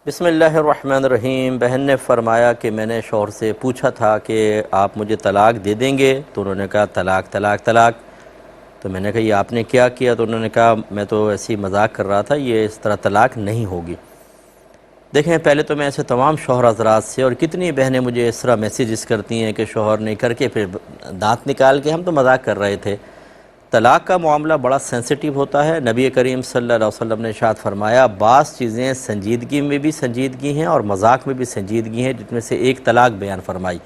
بسم اللہ الرحمن الرحیم۔ بہن نے فرمایا کہ میں نے شوہر سے پوچھا تھا کہ آپ مجھے طلاق دے دیں گے، تو انہوں نے کہا طلاق طلاق طلاق۔ تو میں نے کہا یہ آپ نے کیا کیا؟ تو انہوں نے کہا میں تو ایسی مذاق کر رہا تھا، یہ اس طرح طلاق نہیں ہوگی۔ دیکھیں، پہلے تو میں ایسے تمام شوہر حضرات سے، اور کتنی بہنیں مجھے اس طرح میسیجز کرتی ہیں کہ شوہر نے کر کے پھر دانت نکال کے ہم تو مذاق کر رہے تھے۔ طلاق کا معاملہ بڑا سینسٹیو ہوتا ہے۔ نبی کریم صلی اللہ علیہ وسلم نے ارشاد فرمایا بعض چیزیں سنجیدگی میں بھی سنجیدگی ہیں اور مذاق میں بھی سنجیدگی ہیں، جن میں سے ایک طلاق بیان فرمائی۔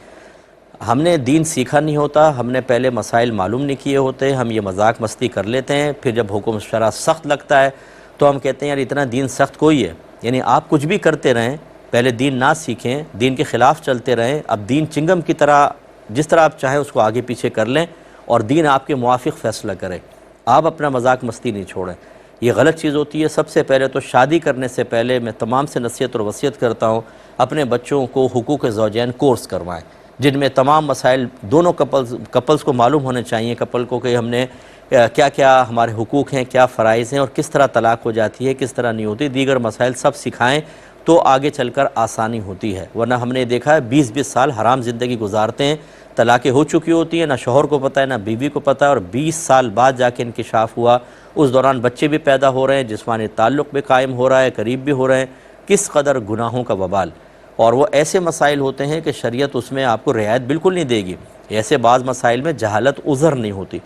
ہم نے دین سیکھا نہیں ہوتا، ہم نے پہلے مسائل معلوم نہیں کیے ہوتے، ہم یہ مذاق مستی کر لیتے ہیں، پھر جب حکم شرع سخت لگتا ہے تو ہم کہتے ہیں یار اتنا دین سخت کوئی ہے؟ یعنی آپ کچھ بھی کرتے رہیں، پہلے دین نہ سیکھیں، دین کے خلاف چلتے رہیں، اب دین چنگم کی طرح جس طرح آپ چاہیں اس کو آگے پیچھے کر لیں اور دین آپ کے موافق فیصلہ کرے، آپ اپنا مذاق مستی نہیں چھوڑیں۔ یہ غلط چیز ہوتی ہے۔ سب سے پہلے تو شادی کرنے سے پہلے میں تمام سے نصیحت اور وصیت کرتا ہوں، اپنے بچوں کو حقوق زوجین کورس کروائیں، جن میں تمام مسائل دونوں کپلز کو معلوم ہونے چاہیے، کپل کو کہ ہم نے کیا کیا ہمارے حقوق ہیں، کیا فرائض ہیں، اور کس طرح طلاق ہو جاتی ہے، کس طرح نہیں ہوتی، دیگر مسائل سب سکھائیں تو آگے چل کر آسانی ہوتی ہے۔ ورنہ ہم نے دیکھا ہے 20 سال حرام زندگی گزارتے ہیں، طلاقیں ہو چکی ہوتی ہیں، نہ شوہر کو پتہ ہے نہ بیوی کو پتہ ہے، اور 20 سال بعد جا کے انکشاف ہوا۔ اس دوران بچے بھی پیدا ہو رہے ہیں، جسمانی تعلق بھی قائم ہو رہا ہے، قریب بھی ہو رہے ہیں۔ کس قدر گناہوں کا وبال، اور وہ ایسے مسائل ہوتے ہیں کہ شریعت اس میں آپ کو رعایت بالکل نہیں دے گی۔ ایسے بعض مسائل میں جہالت عذر نہیں ہوتی۔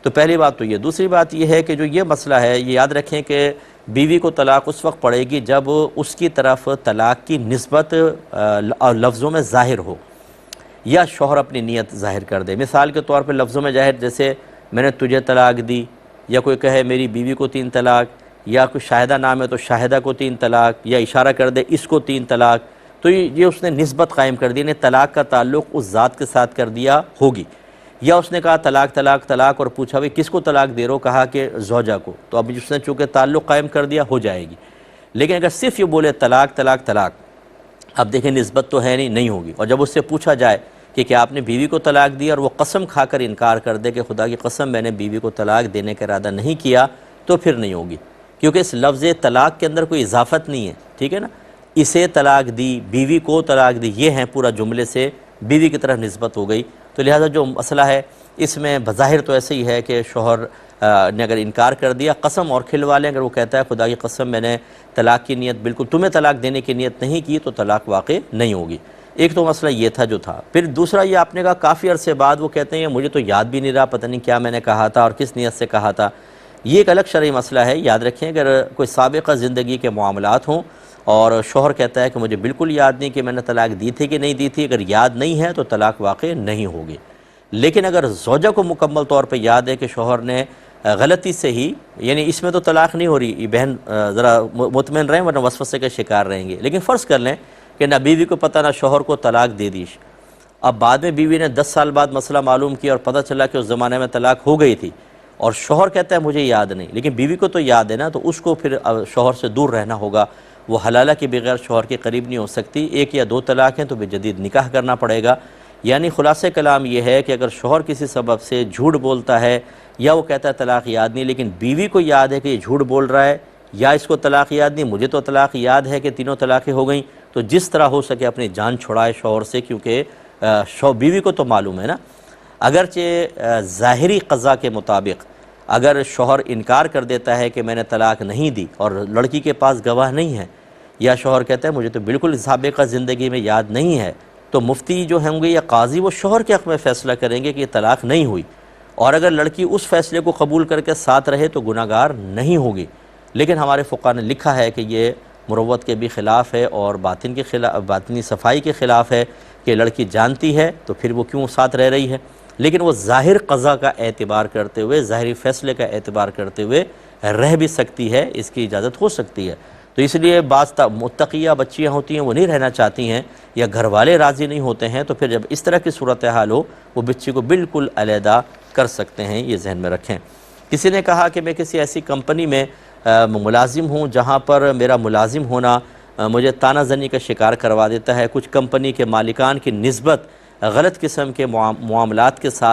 تو پہلی بات تو یہ۔ دوسری بات یہ ہے کہ جو یہ مسئلہ ہے، یہ یاد رکھیں کہ بیوی کو طلاق اس وقت پڑے گی جب اس کی طرف طلاق کی نسبت لفظوں میں ظاہر ہو، یا شوہر اپنی نیت ظاہر کر دے۔ مثال کے طور پہ لفظوں میں ظاہر، جیسے میں نے تجھے طلاق دی، یا کوئی کہے میری بیوی کو 3 طلاق، یا کوئی شاہدہ نام ہے تو شاہدہ کو 3 طلاق، یا اشارہ کر دے اس کو 3 طلاق، تو یہ اس نے نسبت قائم کر دی، یعنی طلاق کا تعلق اس ذات کے ساتھ کر دیا ہوگی۔ یا اس نے کہا طلاق طلاق طلاق، اور پوچھا بھی کس کو طلاق دے رہے ہو، کہا کہ زوجہ کو، تو اب اس نے چونکہ تعلق قائم کر دیا ہو جائے گی۔ لیکن اگر صرف یہ بولے طلاق طلاق طلاق، اب دیکھیں نسبت تو ہے نہیں ہوگی۔ اور جب اس سے پوچھا جائے کہ کیا آپ نے بیوی کو طلاق دی، اور وہ قسم کھا کر انکار کر دے کہ خدا کی قسم میں نے بیوی کو طلاق دینے کا ارادہ نہیں کیا، تو پھر نہیں ہوگی، کیونکہ اس لفظ طلاق کے اندر کوئی اضافت نہیں ہے، ٹھیک ہے نا۔ اسے طلاق دی، بیوی کو طلاق دی، یہ ہیں پورا جملے سے بیوی کی طرف نسبت ہو گئی۔ تو لہٰذا جو مسئلہ ہے اس میں بظاہر تو ایسے ہی ہے کہ شوہر نے اگر انکار کر دیا، قسم اور کھلوا لیں، اگر وہ کہتا ہے خدا کی قسم میں نے طلاق کی نیت بالکل، تمہیں طلاق دینے کی نیت نہیں کی، تو طلاق واقع نہیں ہوگی۔ ایک تو مسئلہ یہ تھا جو تھا۔ پھر دوسرا یہ آپ نے کہا کافی عرصے بعد وہ کہتے ہیں مجھے تو یاد بھی نہیں رہا، پتہ نہیں کیا میں نے کہا تھا اور کس نیت سے کہا تھا۔ یہ ایک الگ شرعی مسئلہ ہے۔ یاد رکھیں اگر کوئی سابقہ زندگی کے معاملات ہوں اور شوہر کہتا ہے کہ مجھے بالکل یاد نہیں کہ میں نے طلاق دی تھی کہ نہیں دی تھی، اگر یاد نہیں ہے تو طلاق واقع نہیں ہوگی۔ لیکن اگر زوجہ کو مکمل طور پہ یاد ہے کہ شوہر نے غلطی سے ہی، یعنی اس میں تو طلاق نہیں ہو رہی، یہ بہن ذرا مطمئن رہیں ورنہ وسوسے کا شکار رہیں گے۔ لیکن فرض کر لیں کہ نہ بیوی کو پتہ نہ شوہر کو، طلاق دے دی، اب بعد میں بیوی نے 10 سال بعد مسئلہ معلوم کیا اور پتہ چلا کہ اس زمانے میں طلاق ہو گئی تھی، اور شوہر کہتا ہے مجھے یاد نہیں، لیکن بیوی کو تو یاد ہے نا، تو اس کو پھر شوہر سے دور رہنا ہوگا۔ وہ حلالہ کے بغیر شوہر کے قریب نہیں ہو سکتی۔ 1 یا 2 طلاق ہیں تو جدید نکاح کرنا پڑے گا۔ یعنی خلاصہ کلام یہ ہے کہ اگر شوہر کسی سبب سے جھوٹ بولتا ہے، یا وہ کہتا ہے طلاق یاد نہیں، لیکن بیوی کو یاد ہے کہ یہ جھوٹ بول رہا ہے، یا اس کو طلاق یاد نہیں، مجھے تو طلاق یاد ہے کہ تینوں طلاقیں ہو گئیں، تو جس طرح ہو سکے اپنی جان چھڑائے شوہر سے، کیونکہ بیوی کو تو معلوم ہے نا۔ اگرچہ ظاہری قضا کے مطابق اگر شوہر انکار کر دیتا ہے کہ میں نے طلاق نہیں دی اور لڑکی کے پاس گواہ نہیں ہے، یا شوہر کہتا ہے مجھے تو بالکل سابقہ زندگی میں یاد نہیں ہے، تو مفتی جو ہوں گے یا قاضی وہ شوہر کے حق میں فیصلہ کریں گے کہ یہ طلاق نہیں ہوئی، اور اگر لڑکی اس فیصلے کو قبول کر کے ساتھ رہے تو گناہ گار نہیں ہوگی۔ لیکن ہمارے فقہاء نے لکھا ہے کہ یہ مروت کے بھی خلاف ہے اور باطن کے خلاف، باطنی صفائی کے خلاف ہے، کہ لڑکی جانتی ہے تو پھر وہ کیوں ساتھ رہ رہی ہے، لیکن وہ ظاہر قضا کا اعتبار کرتے ہوئے، ظاہری فیصلے کا اعتبار کرتے ہوئے رہ بھی سکتی ہے، اس کی اجازت ہو سکتی ہے۔ تو اس لیے بعض متقیہ بچیاں ہوتی ہیں وہ نہیں رہنا چاہتی ہیں، یا گھر والے راضی نہیں ہوتے ہیں، تو پھر جب اس طرح کی صورتحال ہو وہ بچی کو بالکل علیحدہ کر سکتے ہیں، یہ ذہن میں رکھیں۔ کسی نے کہا کہ میں کسی ایسی کمپنی میں ملازم ہوں جہاں پر میرا ملازم ہونا مجھے تانہ زنی کا شکار کروا دیتا ہے، کچھ کمپنی کے مالکان کی نسبت غلط قسم کے معاملات کے ساتھ